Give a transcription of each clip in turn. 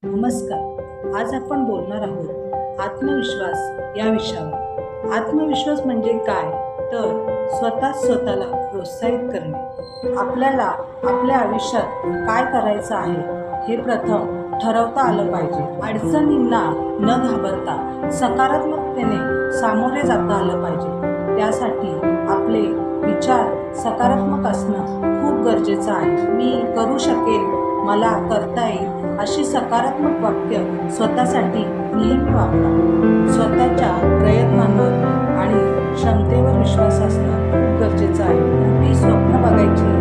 नमस्कार. आज आपण बोलणार आहोत आत्मविश्वास या विषयावर. आत्मविश्वास म्हणजे काय? तर स्वतःला प्रोत्साहित करणे. आपल्याला आपल्या आयुष्यात काय करायचं आहे हे प्रथम ठरवता आलं पाहिजे. अडचणींना न घाबरता सकारात्मकतेने सामोरे जाता आलं पाहिजे. त्यासाठी आपले विचार सकारात्मक असणं खूप गरजेचं आहे. मी करू शकेल, मला करता येईल अशी सकारात्मक वाक्य स्वतःसाठी नेहमी वापरा. स्वतःच्या प्रयत्नांवर आणि क्षमतेवर विश्वास असणं खूप गरजेचं आहे. मोठी स्वप्न बघायची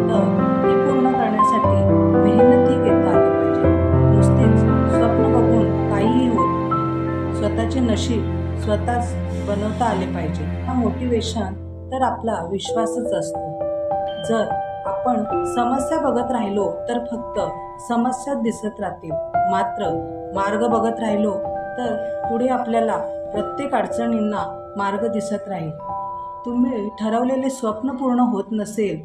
तर ती पूर्ण करण्यासाठी मेहनतही घेता आली पाहिजे. नुसतीच स्वप्न बघून काहीही होत नाही. स्वतःचे नशीब स्वतःच बनवता आले पाहिजे. हा मोटिवेशन तर आपला विश्वासच असतो. जर आपण समस्या बघत राहिलो तर फक्त समस्या दिसत राहतील, मात्र मार्ग बघत राहिलो तर पुढे आपल्याला प्रत्येक अडचणींना मार्ग दिसत राहील. तुम्ही ठरवलेले स्वप्न पूर्ण होत नसेल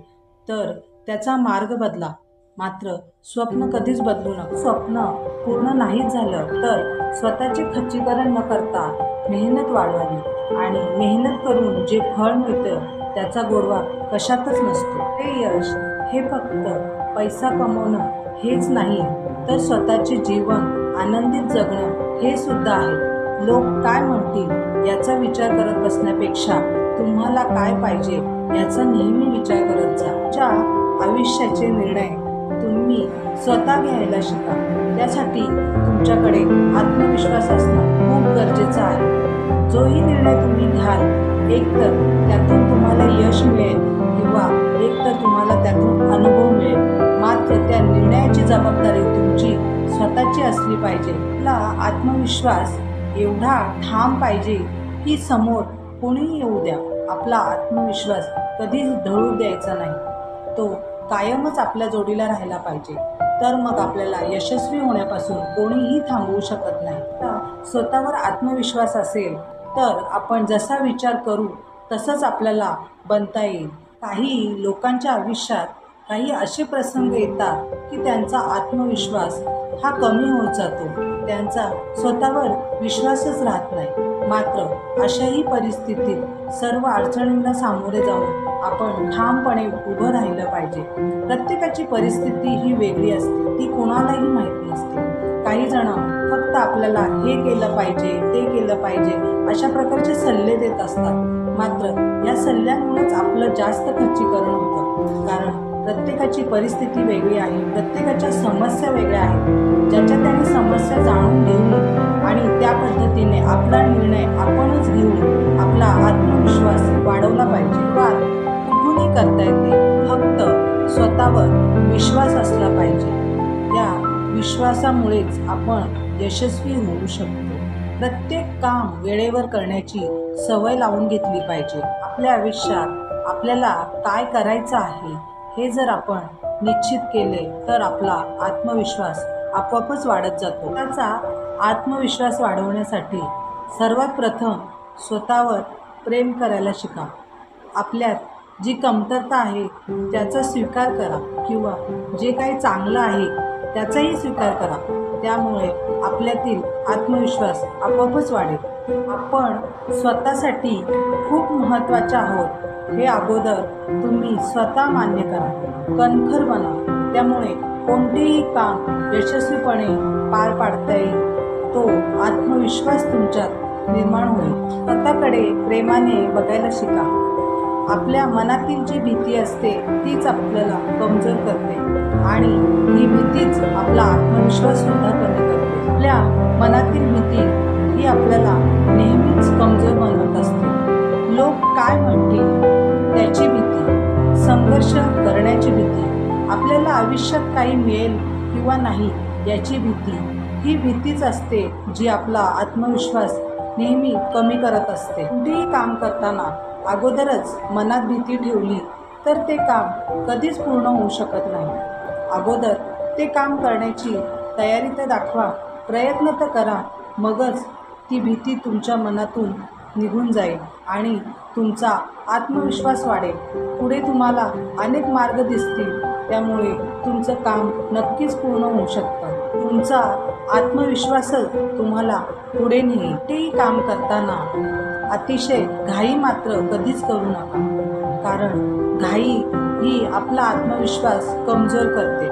तर त्याचा मार्ग बदला, मात्र स्वप्न कधीच बदलू नका. स्वप्न पूर्ण नाही झालं तर स्वतःचे खच्चीकरण न करता मेहनत वाढवावी आणि मेहनत करून जे फळ मिळतं त्याचा गोडवा कशातच नसतो. हे यश हे फक्त पैसा कमवणं हेच नाही, तर स्वतःचे जीवन आनंदित जगणं हे सुद्धा आहे. लोक काय म्हणतील याचा विचार करत बसण्यापेक्षा तुम्हाला काय पाहिजे याचा नेहमी विचार करत जा. तुमच्या आयुष्याचे निर्णय तुम्ही स्वतः घ्यायला शिका. त्यासाठी तुमच्याकडे आत्मविश्वास असणं खूप गरजेचं आहे. जोही निर्णय तुम्ही घ्याल, एकतर त्यातून तुम्हाला यश मिळेल किंवा एकतर तुम्हाला त्यातून अनुभव मिळेल, मात्र त्या निर्णयाची जबाबदारी तुमची स्वतःची असली पाहिजे. आपला आत्मविश्वास एवढा ठाम पाहिजे की समोर कोणीही येऊ द्या, आपला आत्मविश्वास कधीच ढळू द्यायचा नाही. तो कायमच आपल्या जोडीला राहायला पाहिजे. तर मग आपल्याला यशस्वी होण्यापासून कोणीही थांबवू शकत नाही. स्वतःवर आत्मविश्वास असेल तर आपण जसा विचार करू तसंच आपल्याला बनता येईल. काही लोकांच्या आयुष्यात काही असे प्रसंग येतात की त्यांचा आत्मविश्वास हा कमी होत जातो. त्यांचा स्वतःवर विश्वासच राहत नाही. मात्र अशाही परिस्थितीत सर्व अडचणींना सामोरे जाऊन आपण ठामपणे उभं राहिलं पाहिजे. प्रत्येकाची परिस्थिती ही वेगळी असते, ती कोणालाही माहीत नसते. काही जण फक्त आपल्याला हे केलं पाहिजे, ते केलं पाहिजे अशा प्रकारचे सल्ले देत असतात. मात्र या सल्ल्यांमुळेच आपलं जास्त खच्चीकरण होतं. कारण प्रत्येकाची परिस्थिती वेगळी आहे, प्रत्येकाच्या समस्या वेगळ्या आहेत. ज्याच्या त्याने समस्या जाणून घेऊन आणि त्या पद्धतीने आपला निर्णय आपणच घेऊन आपला आत्मविश्वास वाढवला पाहिजे. कुठूनही करता येते, फक्त स्वतःवर विश्वास असला पाहिजे. त्या विश्वासामुळेच आपण यशस्वी होऊ शकतो. प्रत्येक काम वेळेवर करण्याची सवय लावून घेतली पाहिजे. आपल्या आयुष्यात आपल्याला काय करायचं आहे हे जर आपण निश्चित केले तर आपला आत्मविश्वास आपोआपच वाढत जातो. त्याचा आत्मविश्वास वाढवण्यासाठी सर्वात प्रथम स्वतःवर प्रेम करायला शिका. आपल्यात जी कमतरता आहे त्याचा स्वीकार करा किंवा जे काही चांगलं आहे त्याचाही स्वीकार करा. त्यामुळे आपल्यातील आत्मविश्वास आपोआपच वाढेल. आपण स्वतःसाठी खूप महत्त्वाचे आहोत हे अगोदर तुम्ही स्वतः मान्य करा, कणखर बना. त्यामुळे कोणतेही काम यशस्वीपणे पार पाडता येईल. तो आत्मविश्वास तुमच्यात निर्माण होईल. स्वतःकडे प्रेमाने बघायला शिका. आपल्या मनातील जी भीती असते तीच आपल्याला कमजोर करते आणि ही भीतीच आपला आत्मविश्वास सुद्धा कमी करते. आपल्या मनातील भीती ही आपल्याला नेहमीच कमजोर बनवत असते. लोक काय म्हणतील त्याची भीती, संघर्ष करण्याची भीती, आपल्याला आयुष्यात काही मिळेल किंवा नाही याची भीती, ही भीतीच असते जी आपला आत्मविश्वास नेहमी कमी करत असते. कोणतेही काम करताना अगोदरच मनात भीती ठेवली तर ते काम कधीच पूर्ण होऊ शकत नाही. अगोदर ते काम करण्याची तयारी तर दाखवा, प्रयत्न तर करा, मगच ती भीती तुमच्या मनातून निघून जाईल आणि तुमचा आत्मविश्वास वाढेल. पुढे तुम्हाला अनेक मार्ग दिसतील, त्यामुळे तुमचं काम नक्कीच पूर्ण होऊ शकतं. तुमचा आत्मविश्वासच तुम्हाला पुढे नेईल. कोणतेही काम करताना अतिशय घाई मात्र कधीच करू नका, कारण घाई ही आपला आत्मविश्वास कमजोर करते.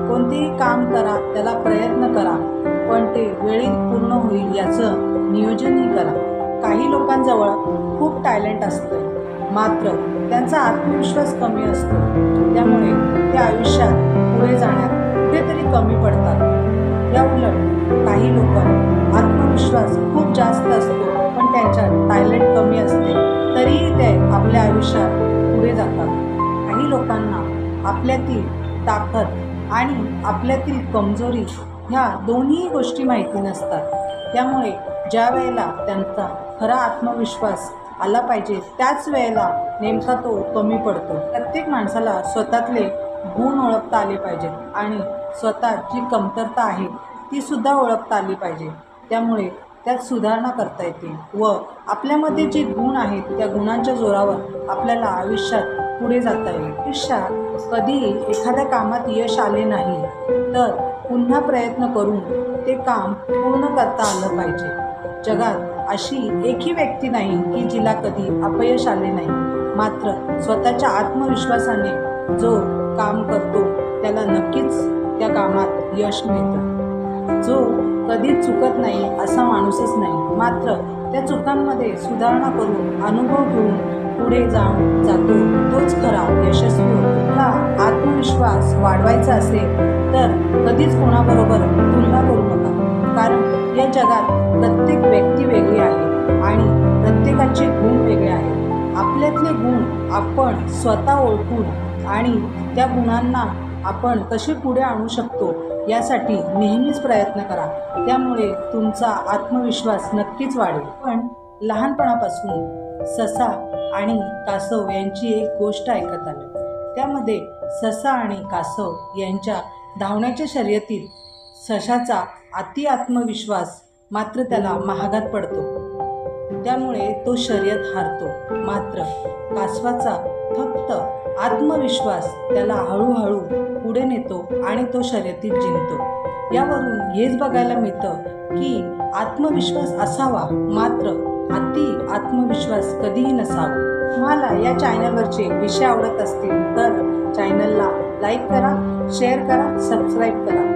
कोणतेही काम करा, त्याला प्रयत्न करा, पण ते वेळेत पूर्ण होईल याचं नियोजनही करा. काही लोकांजवळ खूप टॅलेंट असतं, मात्र त्यांचा आत्मविश्वास कमी असतो. त्यामुळे ते आयुष्यात पुढे जाण्यात कुठेतरी कमी पडतात. या उलट काही लोक आत्मविश्वास खूप जास्त असतो, पण त्यांच्यात टॅलेंट कमी असते, तरीही ते आपल्या आयुष्यात पुढे जातात. काही लोकांना आपल्यातील ताकद आणि आपल्यातील कमजोरी ह्या दोन्ही गोष्टी माहिती नसतात. त्यामुळे ज्या वेळेला त्यांचा खरा आत्मविश्वास आला पाहिजे त्याच वेळेला नेमका तो कमी पडतो. प्रत्येक माणसाला स्वतःतले गुण ओळखता आले पाहिजेत आणि स्वतः जी कमतरता आहे ती सुद्धा ओळखता आली पाहिजे. त्यामुळे त्यात सुधारणा करता येते व आपल्यामध्ये जे गुण आहेत त्या गुणांच्या जोरावर आपल्याला आयुष्यात पुढे जाता येईल. आयुष्यात कधी एखाद्या कामात यश आले नाही तर पुन्हा प्रयत्न करून ते काम पूर्ण करता आलं पाहिजे. जगात अशी एकही व्यक्ती नाही की जिला कधी अपयश आले नाही, मात्र स्वतःच्या आत्मविश्वासाने जो काम करतो त्याला नक्कीच त्या कामात यश मिळतं. जो कधीच चुकत नाही असा माणूसच नाही, मात्र त्या चुकांमध्ये सुधारणा करून अनुभव घेऊन पुढे जातो तोच खरा यशस्वी होतो. आपला आत्मविश्वास वाढवायचा असेल तर कधीच कोणाबरोबर तुलना करू नका, कारण या जगात प्रत्येक व्यक्ती वेगळी आहे आणि प्रत्येकाचे गुण वेगळे आहेत. आपल्यातले गुण आपण स्वतः ओळखून आणि त्या गुणांना आपण कसे पुढे आणू शकतो यासाठी नेहमीच प्रयत्न करा. त्यामुळे तुमचा आत्मविश्वास नक्कीच वाढेल. पण लहानपणापासून ससा आणि कासव यांची एक गोष्ट ऐकत आली. त्यामध्ये ससा आणि कासव यांच्या धावण्याच्या शर्यतीत सशाचा अति आत्मविश्वास मात्र त्याला महागात पडतो. त्यामुळे तो शर्यत हारतो. मात्र कासवाचा फक्त आत्मविश्वास त्याला हळूहळू पुढे नेतो आणि तो शर्यतीत जिंकतो. यावरून हेच बघायला मिळतं की आत्मविश्वास असावा, मात्र अति आत्मविश्वास कधीही नसावा. तुम्हाला या चॅनलवरचे विषय आवडत असतील तर चॅनलला लाईक करा, शेअर करा, सबस्क्राईब करा.